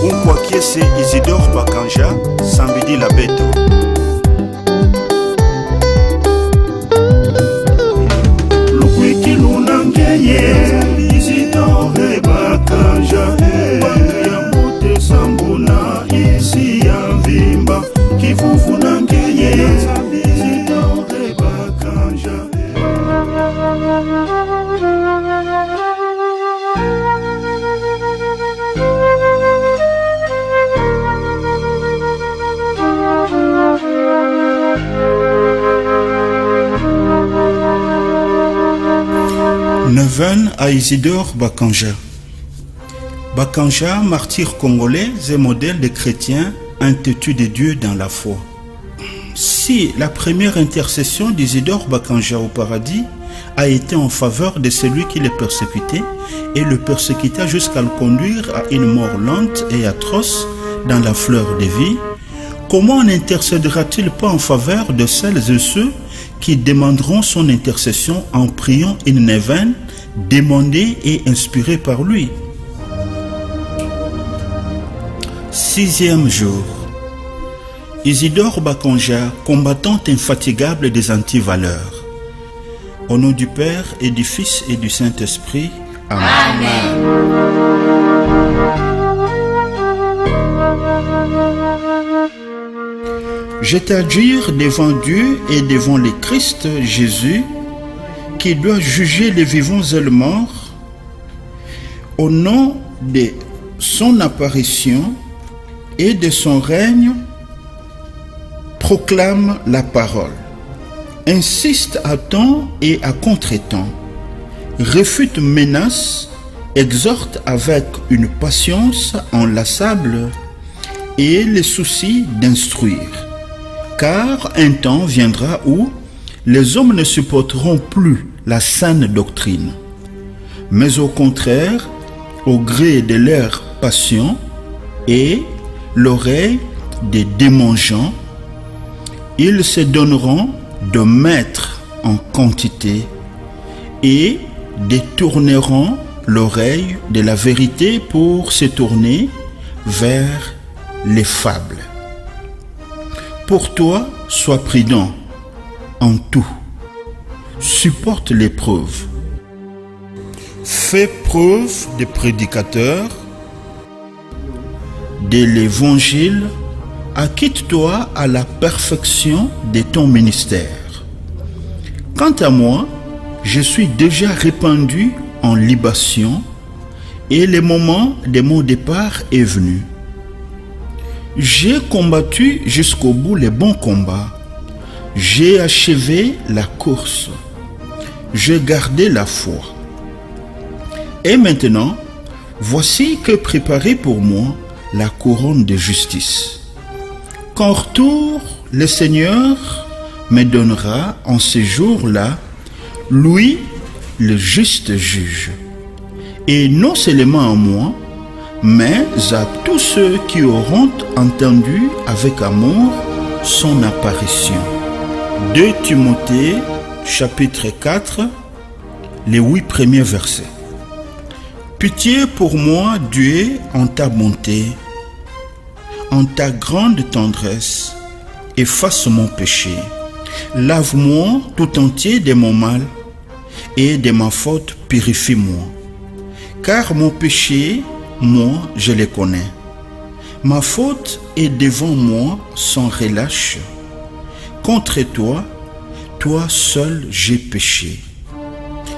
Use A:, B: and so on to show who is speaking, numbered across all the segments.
A: Umkwakiese Isidore Bakanja, Sambidi Labeto.
B: Lukwiki lunangeye Isidore Bakanja, Yamute Sambuna isi ya Mvimba, Kivuvu nangeye Isidore Bakanja.
A: Neuvaine à Isidore Bakanja. Bakanja, martyr congolais et modèle des chrétiens intitulés de Dieu dans la foi. Si la première intercession d'Isidore Bakanja au paradis a été en faveur de celui qui le persécutait et le persécuta jusqu'à le conduire à une mort lente et atroce dans la fleur de vie, comment n'intercédera-t-il pas en faveur de celles et ceux qui demanderont son intercession en priant une neuvaine demandée et inspirée par lui? 6e jour. Isidore Bakanja, combattant infatigable des antivaleurs. Au nom du Père et du Fils et du Saint-Esprit. Amen. Je t'adjure devant Dieu et devant le Christ Jésus, qui doit juger les vivants et les morts, au nom de son apparition et de son règne, proclame la parole, insiste à temps et à contre-temps, réfute menaces, exhorte avec une patience enlaçable et le souci d'instruire. Car un temps viendra où les hommes ne supporteront plus la saine doctrine, mais au contraire, au gré de leur passion et l'oreille des démangeants, ils se donneront de maître en quantité et détourneront l'oreille de la vérité pour se tourner vers les fables. Pour toi, sois prudent en tout. Supporte l'épreuve. Fais preuve de prédicateur de l'évangile. Acquitte-toi à la perfection de ton ministère. Quant à moi, je suis déjà répandu en libation et le moment de mon départ est venu. J'ai combattu jusqu'au bout les bons combats. J'ai achevé la course. J'ai gardé la foi. Et maintenant, voici que préparée pour moi la couronne de justice. Qu'en retour, le Seigneur me donnera en ce jour-là, lui, le juste juge. Et non seulement à moi, mais à tous ceux qui auront entendu avec amour son apparition. 2 Timothée, chapitre 4, les 8 premiers versets. Pitié pour moi, Dieu, en ta bonté, en ta grande tendresse, efface mon péché. Lave-moi tout entier de mon mal et de ma faute, purifie-moi. Car mon péché, moi, je le connais. Ma faute est devant moi sans relâche. Contre toi, toi seul j'ai péché.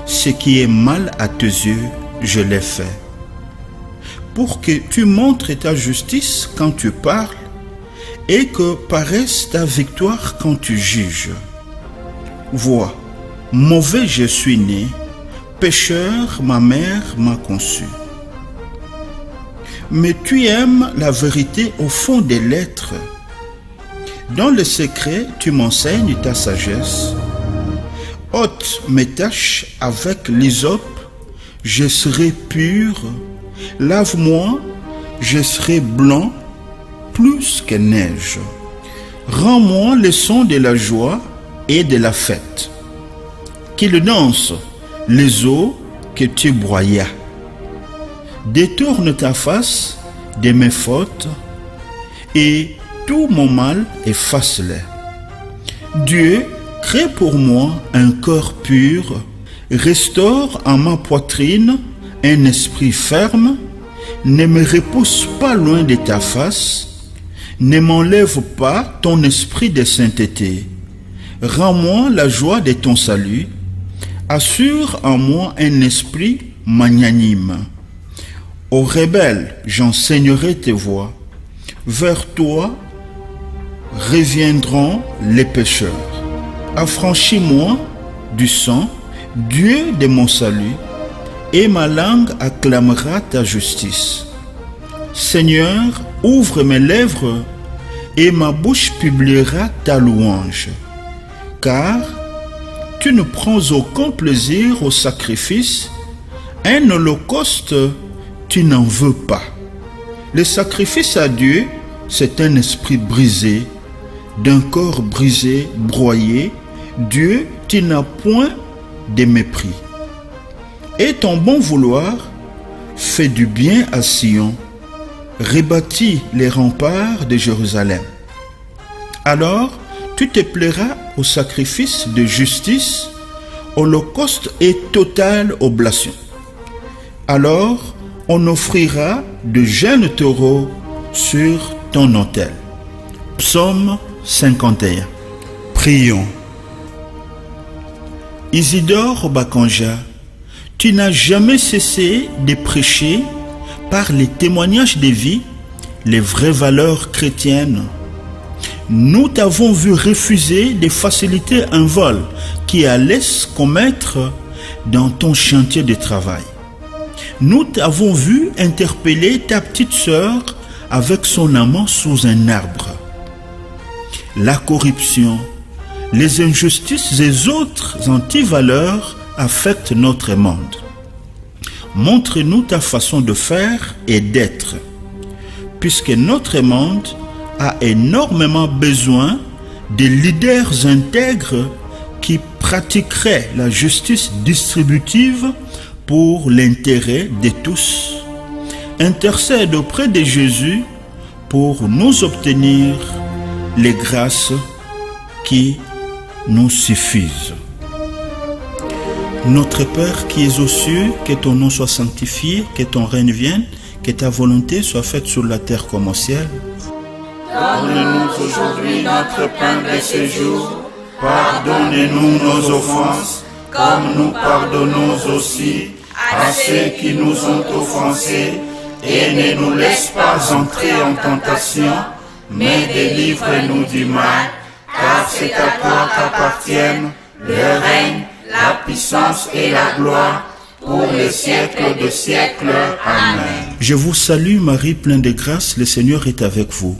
A: Ce qui est mal à tes yeux, je l'ai fait. Pour que tu montres ta justice quand tu parles et que paraisse ta victoire quand tu juges. Vois, mauvais je suis né, pécheur ma mère m'a conçu. Mais tu aimes la vérité au fond des lettres. Dans le secret, tu m'enseignes ta sagesse. Ôte mes taches avec l'hysope, je serai pur. Lave-moi, je serai blanc plus que neige. Rends-moi le son de la joie et de la fête. Qu'ils dansent les eaux que tu broyas. Détourne ta face de mes fautes et tout mon mal efface-les. Dieu, crée pour moi un cœur pur, restaure en ma poitrine un esprit ferme, ne me repousse pas loin de ta face, ne m'enlève pas ton esprit de sainteté. Rends-moi la joie de ton salut, assure en moi un esprit magnanime. Aux rebelles, j'enseignerai tes voies. Vers toi reviendront les pécheurs. Affranchis-moi du sang, Dieu de mon salut, et ma langue acclamera ta justice. Seigneur, ouvre mes lèvres, et ma bouche publiera ta louange. Car tu ne prends aucun plaisir au sacrifice, un holocauste, tu n'en veux pas. Le sacrifice à Dieu, c'est un esprit brisé, d'un corps brisé, broyé. Dieu, tu n'as point de mépris. Et ton bon vouloir fait du bien à Sion, rebâtis les remparts de Jérusalem. Alors, tu te plairas au sacrifice de justice, holocauste et totale oblation. Alors, on offrira de jeunes taureaux sur ton autel. Psaume 51. Prions. Isidore Bakanja, tu n'as jamais cessé de prêcher par les témoignages de vie les vraies valeurs chrétiennes. Nous t'avons vu refuser de faciliter un vol qui allait se commettre dans ton chantier de travail. Nous t'avons vu interpeller ta petite sœur avec son amant sous un arbre. La corruption, les injustices et autres antivaleurs affectent notre monde. Montre-nous ta façon de faire et d'être, puisque notre monde a énormément besoin de leaders intègres qui pratiqueraient la justice distributive pour l'intérêt de tous. Intercède auprès de Jésus pour nous obtenir les grâces qui nous suffisent. Notre Père qui es aux cieux, que ton nom soit sanctifié, que ton règne vienne, que ta volonté soit faite sur la terre comme au ciel.
B: Donne-nous aujourd'hui notre pain de ce jour. Pardonnez-nous nos offenses, comme nous pardonnons aussi à ceux qui nous ont offensés. Et ne nous laisse pas entrer en tentation, mais délivre-nous du mal. Car c'est à toi qu'appartiennent le règne, la puissance et la gloire pour les siècles de siècles. Amen.
A: Je vous salue Marie, pleine de grâce, le Seigneur est avec vous.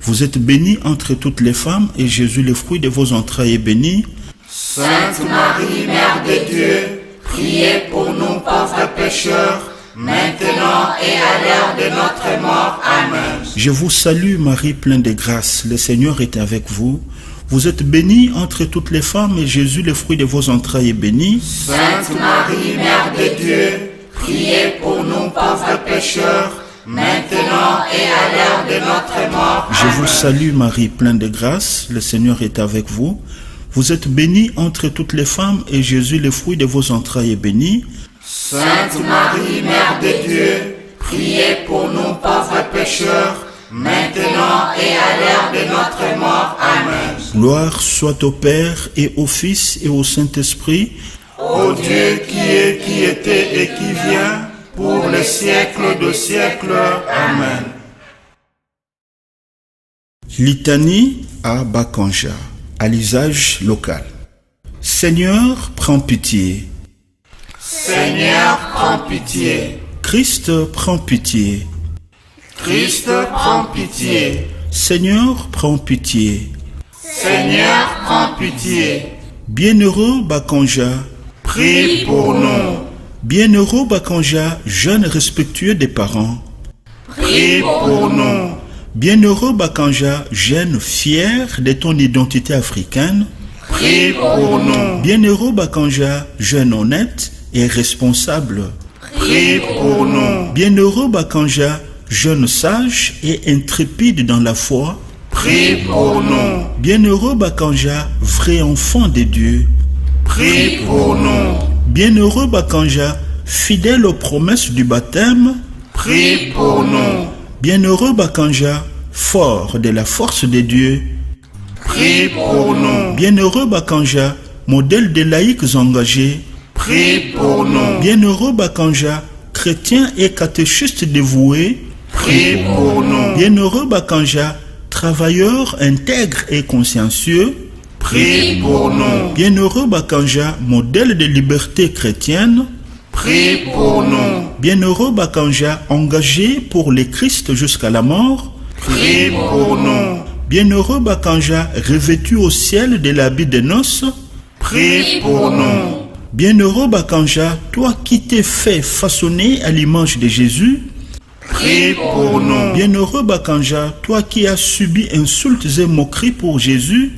A: Vous êtes bénie entre toutes les femmes, et Jésus, le fruit de vos entrailles, est béni.
B: Sainte Marie, Mère de Dieu, priez pour nous pauvres pécheurs, maintenant et à l'heure de notre mort. Amen.
A: Je vous salue Marie, pleine de grâce, le Seigneur est avec vous. Vous êtes bénie entre toutes les femmes, et Jésus, le fruit de vos entrailles, est béni.
B: Sainte Marie, Mère de Dieu, priez pour nous pauvres pécheurs, maintenant et à l'heure de notre mort.
A: Je vous salue Marie, pleine de grâce, le Seigneur est avec vous. Vous êtes bénie entre toutes les femmes, et Jésus, le fruit de vos entrailles, est béni.
B: Sainte Marie, Mère de Dieu, priez pour nous pauvres pécheurs, maintenant et à l'heure de notre mort. Amen.
A: Gloire soit au Père et au Fils et au Saint-Esprit.
B: Ô Dieu qui est, qui était et qui vient, pour les siècles de siècles. Amen.
A: Litanie à Bakanja, à l'usage local. Seigneur, prends pitié.
B: Seigneur, prends pitié.
A: Christ, prends pitié.
B: Christ, prends pitié.
A: Seigneur, prends pitié.
B: Seigneur, prends pitié.
A: Bienheureux Bakanja,
B: Prie pour nous.
A: bienheureux Bakanja, jeune respectueux des parents.
B: Prie pour nous.
A: Bienheureux Bakanja, jeune fier de ton identité africaine.
B: Prie pour nous.
A: Bienheureux Bakanja, jeune honnête et responsable.
B: Prie pour nous.
A: Bienheureux Bakanja, jeune sage et intrépide dans la foi,
B: prie pour nous.
A: Bienheureux Bakanja, vrai enfant de Dieu,
B: prie pour nous.
A: Bienheureux Bakanja, fidèle aux promesses du baptême,
B: prie pour nous.
A: Bienheureux Bakanja, fort de la force de Dieu,
B: prie pour nous.
A: Bienheureux Bakanja, modèle des laïcs engagés,
B: prie pour nous.
A: Bienheureux Bakanja, chrétien et catéchiste dévoué,
B: prie pour nous.
A: Bienheureux Bakanja, travailleur intègre et consciencieux,
B: prie pour nous.
A: Bienheureux Bakanja, modèle de liberté chrétienne,
B: prie pour nous.
A: Bienheureux Bakanja, engagé pour le Christ jusqu'à la mort,
B: prie pour nous.
A: Bienheureux Bakanja, revêtu au ciel de l'habit de noces,
B: prie pour nous.
A: Bienheureux Bakanja, toi qui t'es fait façonner à l'image de Jésus,
B: prie pour nous.
A: Bienheureux Bakanja, toi qui as subi insultes et moqueries pour Jésus,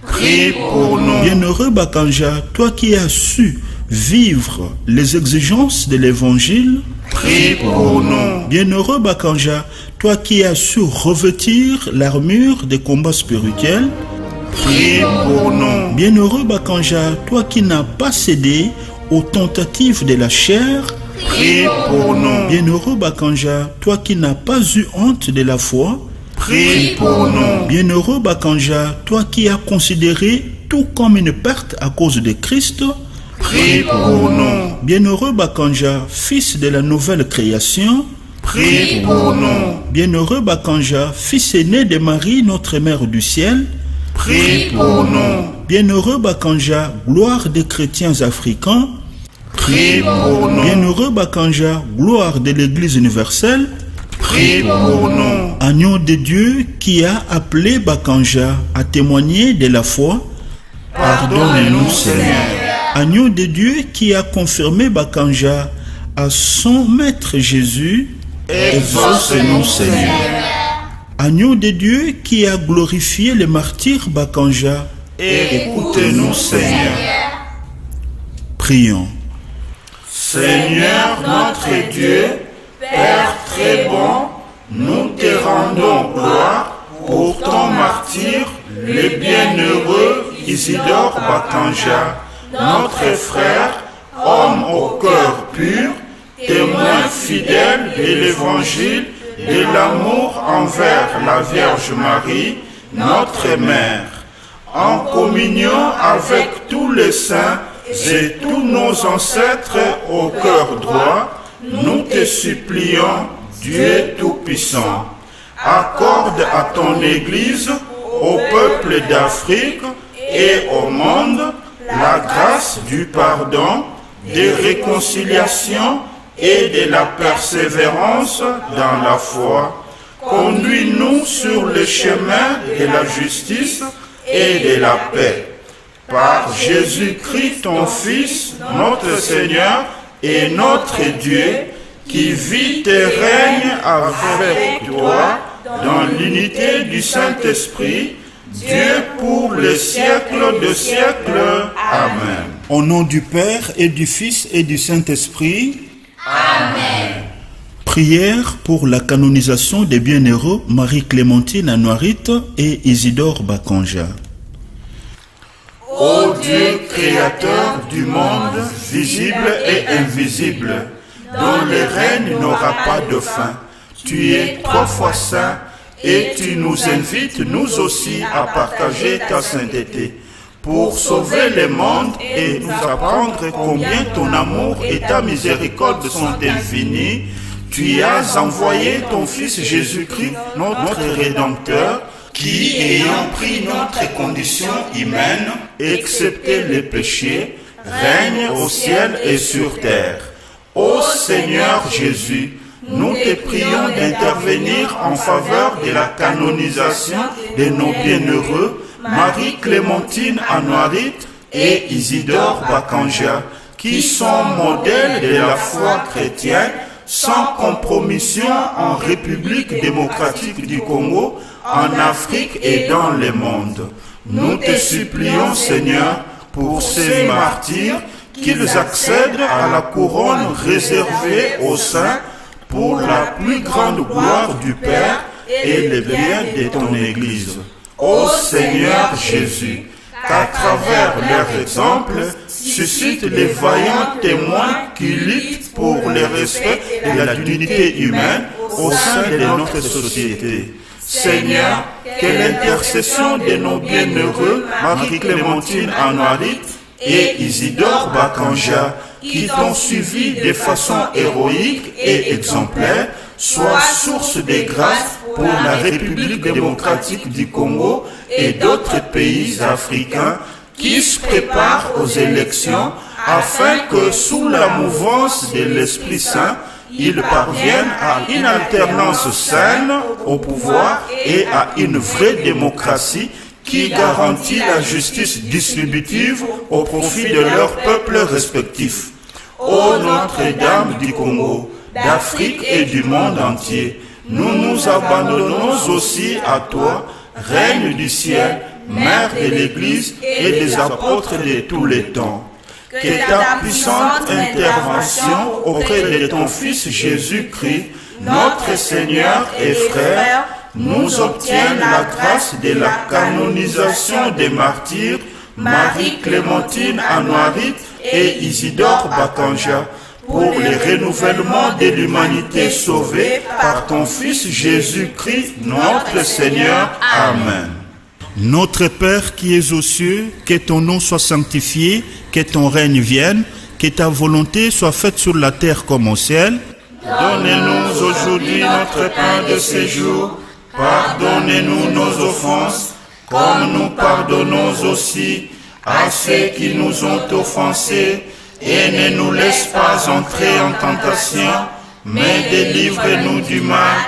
B: prie pour nous.
A: Bienheureux Bakanja, toi qui as su vivre les exigences de l'évangile,
B: prie pour nous.
A: Bienheureux Bakanja, toi qui as su revêtir l'armure des combats spirituels,
B: prie pour nous.
A: Bienheureux Bakanja, toi qui n'as pas cédé aux tentatives de la chair,
B: prie pour nous.
A: Bienheureux Bakanja, toi qui n'as pas eu honte de la foi,
B: prie pour nous.
A: Bienheureux Bakanja, toi qui as considéré tout comme une perte à cause de Christ,
B: prie pour nous.
A: Bienheureux Bakanja, fils de la nouvelle création,
B: prie pour nous.
A: Bienheureux Bakanja, fils aîné de Marie, notre mère du ciel,
B: prie pour nous.
A: Bienheureux Bakanja, gloire des chrétiens africains,
B: prie pour nous.
A: Bienheureux Bakanja, gloire de l'Église universelle,
B: prie pour nous.
A: Agneau de Dieu qui a appelé Bakanja à témoigner de la foi,
B: pardonne-nous Seigneur.
A: Agneau de Dieu qui a confirmé Bakanja à son maître Jésus,
B: exauce-nous Seigneur.
A: Agneau de Dieu qui a glorifié les martyrs Bakanja,
B: écoutez-nous Seigneur.
A: Prions.
B: Seigneur notre Dieu, Père très bon, nous te rendons gloire pour ton martyr, le bienheureux Isidore Bakanja, notre frère, homme au cœur pur, témoin fidèle de l'évangile, de l'amour envers la Vierge Marie, notre mère. En communion avec tous les saints et tous nos ancêtres au cœur droit, nous te supplions, Dieu Tout-Puissant, accorde à ton Église, au peuple d'Afrique et au monde, la grâce du pardon, des réconciliations et de la persévérance dans la foi. Conduis-nous sur le chemin de la justice et de la paix. Par Jésus-Christ, ton Fils, notre Seigneur et notre Dieu, qui vit et règne avec toi dans l'unité du Saint-Esprit, Dieu pour les siècles de siècles. Amen.
A: Au nom du Père et du Fils et du Saint-Esprit.
B: Amen.
A: Prière pour la canonisation des bienheureux Marie-Clémentine Anouarite et Isidore Bakanja.
B: Ô Dieu créateur du monde visible et invisible, dont le règne n'aura pas de fin, tu es 3 fois saint et tu nous invites nous aussi à partager ta sainteté pour sauver le monde et nous apprendre combien ton amour et ta miséricorde sont infinis. Tu as envoyé ton Fils Jésus-Christ, notre Rédempteur, qui, ayant pris notre condition humaine, excepté les péchés, règne au ciel et sur terre. Ô Seigneur Jésus, nous te prions d'intervenir en faveur de la canonisation de nos bienheureux Marie-Clémentine Anouarite et Isidore Bakanja, qui sont modèles de la foi chrétienne, sans compromission en République démocratique du Congo, en Afrique et dans le monde. Nous te supplions, Seigneur, pour ces martyrs, qu'ils accèdent à la couronne réservée aux saints, pour la plus grande gloire du Père et le bien de ton Église. Ô Seigneur Jésus, qu'à travers leur exemple, suscite les vaillants témoins qui luttent pour le respect de la dignité humaine au sein de notre société. Seigneur, que l'intercession de nos bienheureux Marie-Clémentine Anouarit et Isidore Bakanja, qui t'ont suivi de façon héroïque et exemplaire, soit source de grâce pour la République démocratique du Congo et d'autres pays africains qui se préparent aux élections afin que, sous la mouvance de l'Esprit Saint, ils parviennent à une alternance saine au pouvoir et à une vraie démocratie qui garantit la justice distributive au profit de leurs peuples respectifs. Ô Notre-Dame du Congo, d'Afrique et du monde entier, nous nous abandonnons aussi à toi, Reine du ciel, Mère de l'Église et des apôtres de tous les temps. Que ta puissante intervention auprès de ton Fils Jésus-Christ, notre Seigneur et Frère, nous obtienne la grâce de la canonisation des martyrs Marie-Clémentine Anouarit et Isidore Bakanja, pour le renouvellement de l'humanité sauvée par ton Fils Jésus-Christ, notre Seigneur. Amen.
A: Notre Père qui es aux cieux, que ton nom soit sanctifié, que ton règne vienne, que ta volonté soit faite sur la terre comme au ciel.
B: Donne-nous aujourd'hui notre pain de ce jour. Pardonnez-nous nos offenses, comme nous pardonnons aussi à ceux qui nous ont offensés. Et ne nous laisse pas entrer en tentation, mais délivre-nous du mal,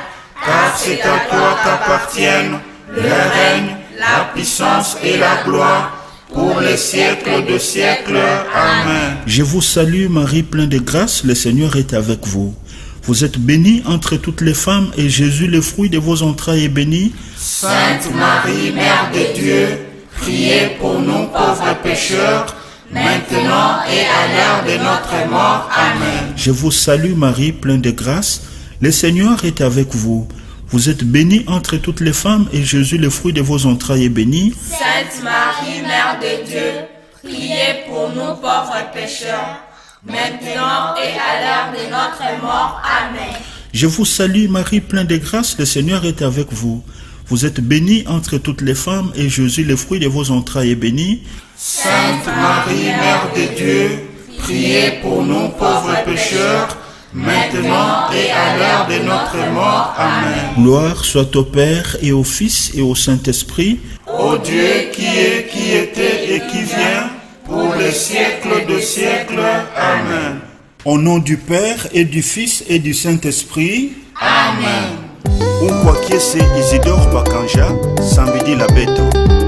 B: car c'est à toi qu'appartiennent le règne, la puissance et la gloire, pour les siècles de siècles. Amen.
A: Je vous salue Marie, pleine de grâce, le Seigneur est avec vous. Vous êtes bénie entre toutes les femmes, et Jésus, le fruit de vos entrailles, est béni.
B: Sainte Marie, Mère de Dieu, priez pour nous pauvres pécheurs, maintenant et à l'heure de notre mort. Amen.
A: Je vous salue Marie, pleine de grâce, le Seigneur est avec vous. Vous êtes bénie entre toutes les femmes, et Jésus, le fruit de vos entrailles, est béni.
C: Sainte Marie, Mère de Dieu, priez pour nous pauvres pécheurs, maintenant et à l'heure de notre mort. Amen.
A: Je vous salue Marie, pleine de grâce, le Seigneur est avec vous. Vous êtes bénie entre toutes les femmes, et Jésus, le fruit de vos entrailles, est béni.
B: Sainte Marie, Mère de Dieu, priez pour nous pauvres pécheurs, maintenant et à l'heure de notre mort. Amen.
A: Gloire soit au Père et au Fils et au Saint-Esprit.
B: Ô Dieu qui est, qui était et qui vient, pour les siècles de siècles. Amen.
A: Au nom du Père et du Fils et du Saint-Esprit.
B: Amen.
A: Umkwakye se Isidore Bakanja, Samedi la Beto.